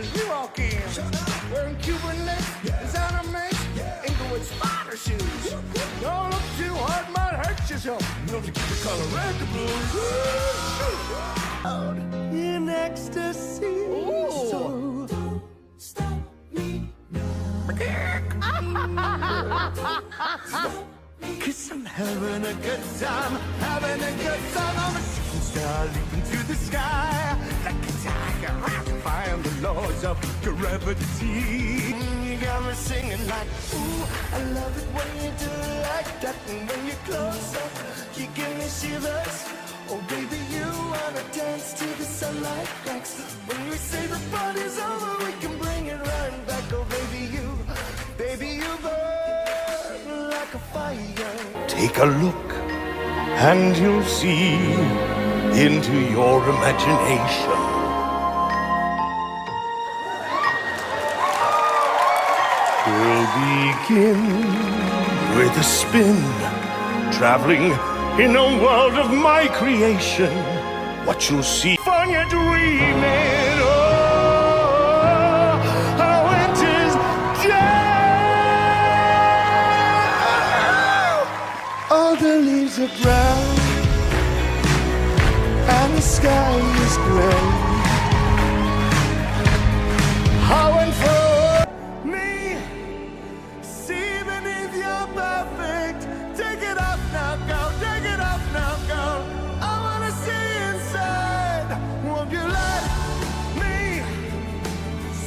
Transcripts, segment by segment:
as we walk in. Wearing Cuban links, designer minks, Inglewood spider shoes. Don't look too hard, might hurt yourself. Love to keep the color red, the blues. In ecstasy. Ooh. So don't stop me now. Cause I'm having a good time, having a good time. I'm a shooting star leaping through the sky. Like a tiger, defying the laws of gravity. You got me singing like, ooh, I love it when you do it like that. And when you're close up, you give me shivers. Oh baby, you wanna dance till the sunlight cracks. When we say the party's over, we can bring it right back. Oh baby, you burn like a fire. Take a look, and you'll see into your imagination. We'll begin with a spin, traveling in a world of my creation. What you'll see, fun you're dreaming. Oh, how it is down. All the leaves are brown, and the sky is gray. How and for me, see beneath your perfect. Take it off now, girl. Take it off now, girl. I wanna see inside. Won't you let me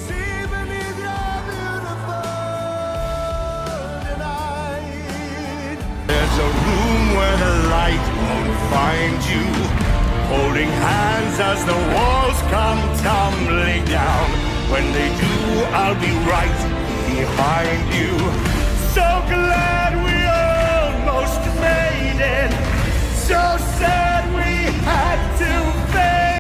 see beneath your beautiful tonight? There's a room where the light won't find you, holding hands as the walls come tumbling down. When they do, I'll be right behind you. So glad